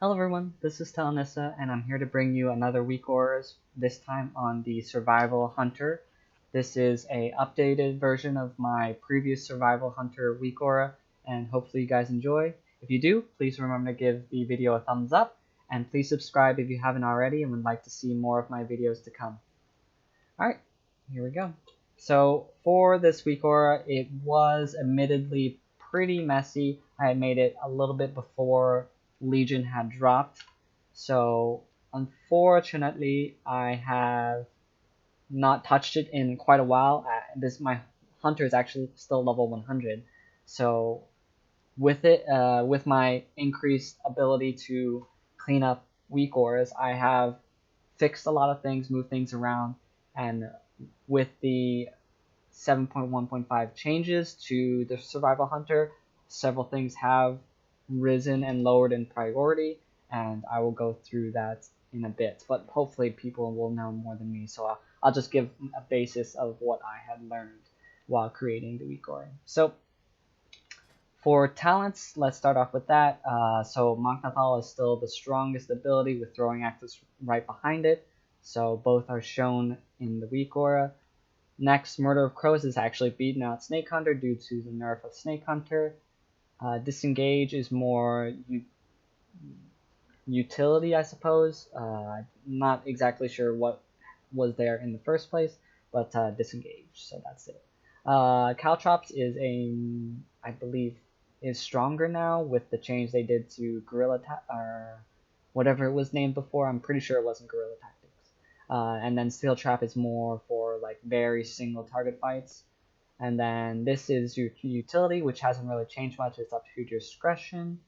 Hello everyone, this is Telenissa, and I'm here to bring you another WeakAuras, this time on the Survival Hunter. This is a updated version of my previous Survival Hunter WeakAura, and hopefully you guys enjoy. If you do, please remember to give the video a thumbs up, and please subscribe if you haven't already and would like to see more of my videos to come. Alright, here we go. So for this WeakAura, it was admittedly pretty messy. I had made it a little bit before Legion had dropped, so unfortunately I have not touched it in quite a while. My hunter is actually still level 100, so with it, with my increased ability to clean up WeakAuras, I have fixed a lot of things, moved things around, and with the 7.1.5 changes to the Survival Hunter, several things have risen and lowered in priority, and I will go through that in a bit. But hopefully people will know more than me, so I'll just give a basis of what I had learned while creating the WeakAura. So for talents, let's start off with that. So Magnathal is still the strongest ability with throwing axis right behind it. So both are shown in the WeakAura. Next, Murder of Crows is actually beaten out Snake Hunter due to the nerf of Snake Hunter. Disengage is more utility, I suppose. Not exactly sure what was there in the first place, but disengage, so that's it. Caltrops is I believe, is stronger now with the change they did to Guerrilla or whatever it was named before. I'm pretty sure it wasn't Guerrilla Tactics. And then Steel Trap is more for like very single target fights. And then this is your utility, which hasn't really changed much. It's up to your discretion.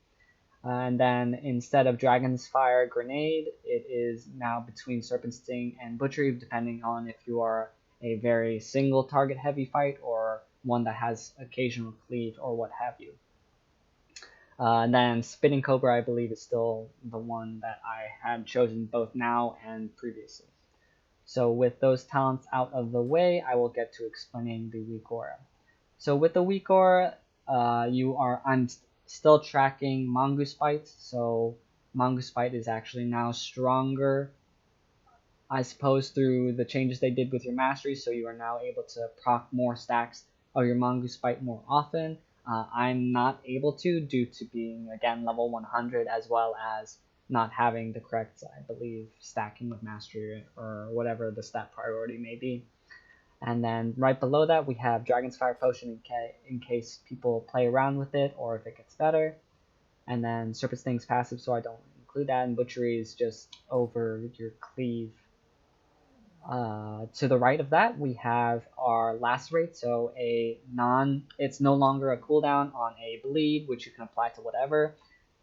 And then instead of Dragon's Fire Grenade, it is now between Serpent Sting and Butchery, depending on if you are a very single target heavy fight or one that has occasional cleave or what have you. And then Spinning Cobra, I believe, is still the one that I had chosen both now and previously. So with those talents out of the way, I will get to explaining the WeakAura. So with the WeakAura, I'm still tracking Mongoose Bite. So Mongoose Bite is actually now stronger, I suppose, through the changes they did with your mastery. So you are now able to proc more stacks of your Mongoose Bite more often. I'm not able to due to being, again, level 100, as well as not having the correct, I believe, stacking with mastery or whatever the stat priority may be. And then right below that, we have Dragon's Fire Potion in case people play around with it or if it gets better. And then Serpent Sting's passive, so I don't include that. And Butchery is just over your cleave. To the right of that, we have our Lacerate, so it's no longer a cooldown on a bleed, which you can apply to whatever.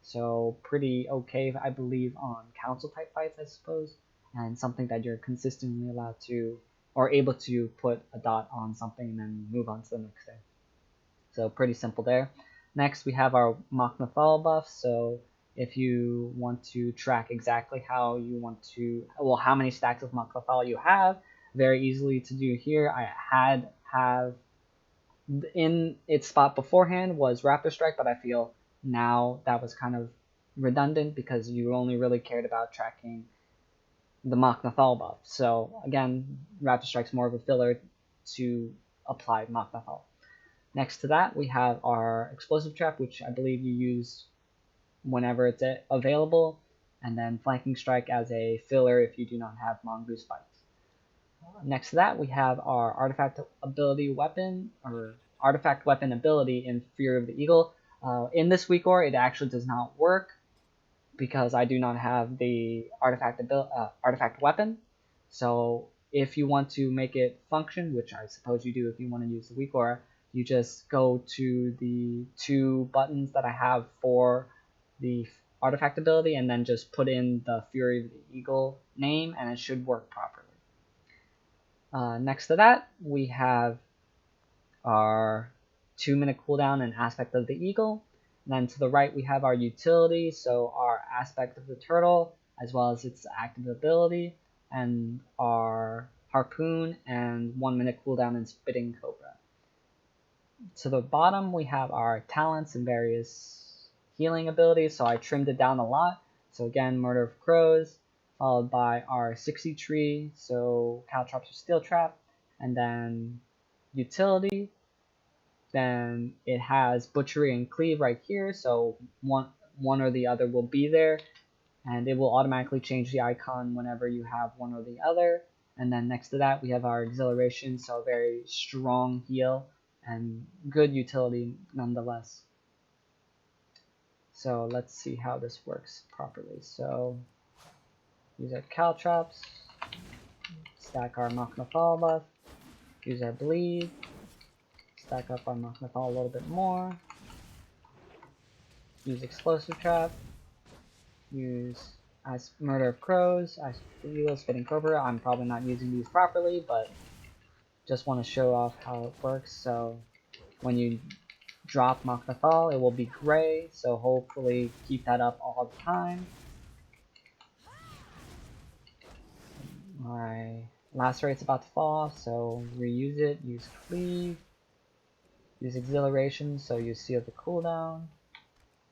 So pretty okay, I believe, on council type fights, I suppose, and something that you're consistently allowed to or able to put a dot on something and then move on to the next thing. So pretty simple there. Next, we have our Magnathal buff. So if you want to track exactly how you want to, well, how many stacks of Magnathal you have, very easily to do here. I have in its spot beforehand was Raptor Strike, but I feel now that was kind of redundant because you only really cared about tracking the Magnathal buff. So again, Raptor Strike's more of a filler to apply Magnathal. Next to that, we have our Explosive Trap, which I believe you use whenever it's available, and then Flanking Strike as a filler if you do not have Mongoose Bites. Next to that, we have our Artifact Ability Weapon, or Artifact Weapon ability in Fury of the Eagle. In this WeakAura, it actually does not work because I do not have the artifact weapon. So if you want to make it function, which I suppose you do if you want to use the WeakAura, you just go to the two buttons that I have for the artifact ability and then just put in the Fury of the Eagle name and it should work properly. Next to that, we have our 2-minute cooldown and Aspect of the Eagle. And then to the right, we have our utility, so our Aspect of the Turtle, as well as its active ability, and our Harpoon and 1-minute cooldown and Spitting Cobra. To the bottom, we have our talents and various healing abilities, so I trimmed it down a lot. So again, Murder of Crows, followed by our 60 tree, so Caltrops or Steel Trap, and then Utility. Then it has Butchery and Cleave right here, so one or the other will be there, and it will automatically change the icon whenever you have one or the other. And then next to that we have our Exhilaration, so very strong heal and good utility nonetheless. So let's see how this works properly. So use our Caltrops, stack our Machnathal buff, use our Bleed, stack up our Machnathal a little bit more, use Explosive Trap, use as Murder of Crows, as Eagles, Fitting Cobra. I'm probably not using these properly, but just want to show off how it works. So when you drop Machnathal, it will be gray, so hopefully keep that up all the time. My Lacerate's about to fall off, so reuse it, use Cleave, use Exhilaration, so you seal the cooldown,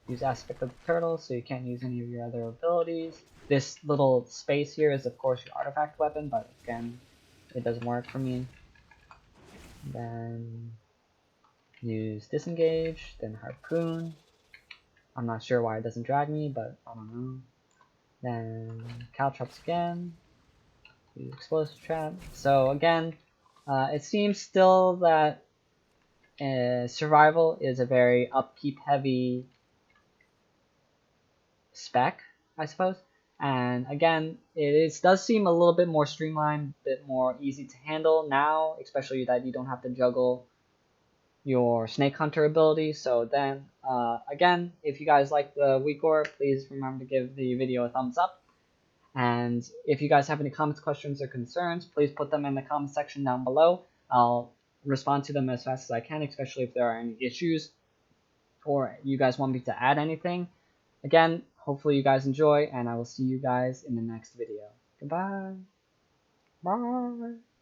use Aspect of the Turtle, so you can't use any of your other abilities. This little space here is of course your artifact weapon, but again, it doesn't work for me. Then use Disengage, then Harpoon. I'm not sure why it doesn't drag me, but I don't know. Then Caltrops again, use Explosive Trap. So again, it seems still that Survival is a very upkeep heavy spec, I suppose. And again, does seem a little bit more streamlined, a bit more easy to handle now, especially that you don't have to juggle your Snake Hunter ability. So then, again, if you guys like the WeakAuras, please remember to give the video a thumbs up. And if you guys have any comments, questions, or concerns, please put them in the comment section down below. I'll respond to them as fast as I can, especially if there are any issues or you guys want me to add anything. Again, hopefully you guys enjoy, and I will see you guys in the next video. Goodbye. Bye.